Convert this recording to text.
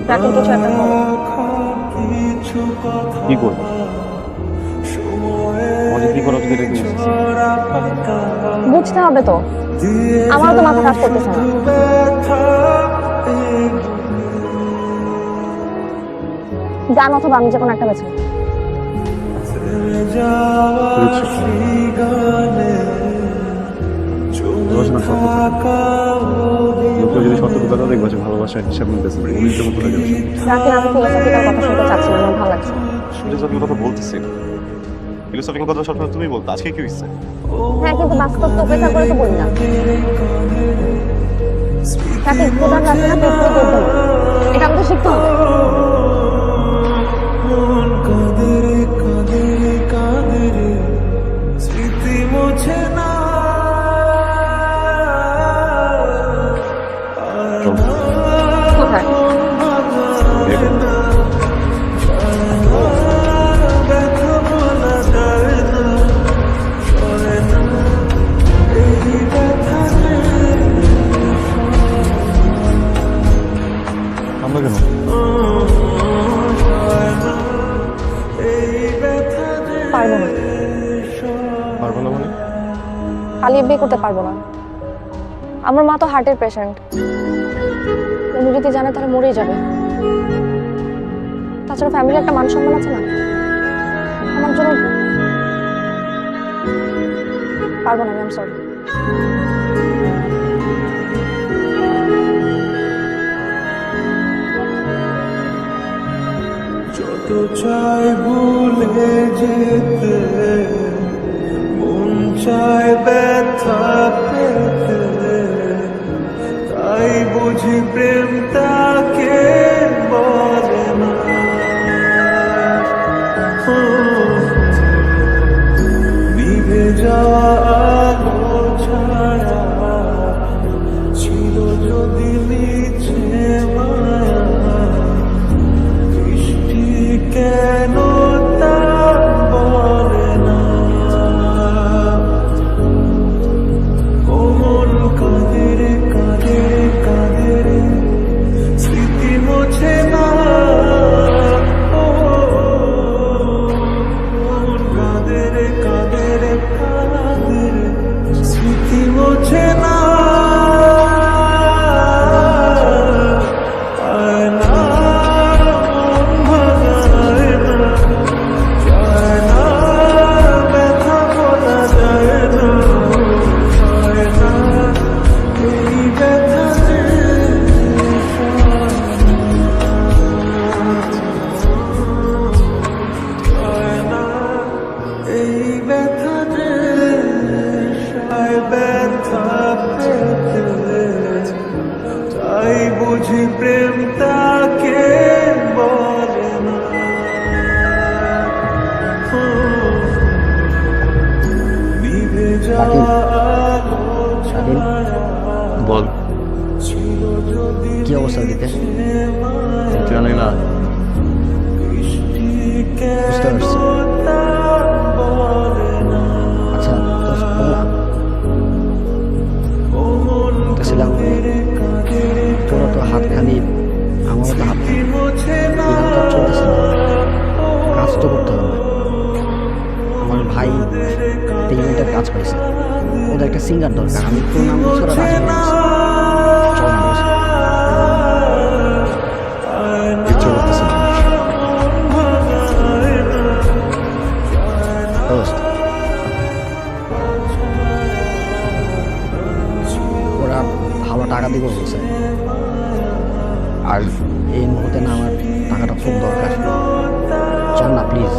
রাকিব কিছু একটা করো। কি করবো? আমাকে কি করা উচিত এটা কি বুঝতেছি না। বুঝতে হবে তো, আমারও তো মাথা কাজ করতেছে না। গান অথবা আমি যে কোনো একটা বেছে নাও। লোকটা যদি সত্য কথা দেখবো যে ভালোবাসার হিসাব মিলতেছে উনিশটার মতো হয়ে যাবে। রাকিব, আমি ফিলোসফিক্যাল কথা শুনতে চাচ্ছি না, আমার ভালো লাগছে না। ফিলোসফির কথা বলতেছি না। ফিলোসফির কথা সবসময় তুমি বলতো, আজকে কি হয়েছে? হ্যাঁ, কিন্তু বাস্তব তো উপেক্ষা করে তো বলি না। রাকিব, প্রধান আছে না পেট করে করতে হবে, এটা আমাদের শিখতে হবে। কোথায়? আমরা কেন? পারবো না। পারবো না মানে? পালিয়ে বিয়ে করতে পারবো না। আমার মা তো হার্টের পেশেন্ট, উনি যদি জানে তাহলে মরেই যাবে। তাছাড়া ফ্যামিলির একটা মান সম্মান আছে না, আমার জন্য পারবো না। আমি সরি। যত চাই ভুলে যেতে, মন চায় ব্যথা পেতে, তাই বুঝি প্রেম তাকে বলে না। নিভে যাওয়া আলো ছায়া ছিল যদি নিচে মায়া, বৃষ্টি কেন তা বলে না। কোমল কাঁদের কাঁদের কাঁদের স্মৃতি মোছে না। ও কোমল কাঁদের কাঁদের কাঁদের স্মৃতি মোছে না। আয় না মন ভাঙায় না, যায় না ব্যথা বলা যায় না, যায় না এই ব্যথা যে যায় না এই ব্যথা যে সায় ব্যথা পেতে, তাই বুঝি প্রেম তাকে বলে না। নিভে যাওয়া আলো ছায়া বল ছিল যদি কি অবস্থা দিতে? জানি না। বৃষ্টি বুঝতে কেন পারছি। তা বলে না। আচ্ছা, তো কোমল ছিলাম তোরা তো হাত খালি, আমারও তো হাত খালি। মোছে না। এভাবে তো আর চলতেছে না, কাজ তো করতে হবে। আমার ভাই 3 মিনিটের কাজ পাইছে, ওদের একটা সিঙ্গার দরকার। আমি তোর নাম বলছি, ওরা রাজি হয়ে গেছে। চল না বসে। ইচ্ছে করতেছে না। দোস্ত, ওরা ভালো টাকা দিব বলছে, আর এই মুহূর্তে না আমার টাকাটা খুব দরকার। চল না প্লিজ।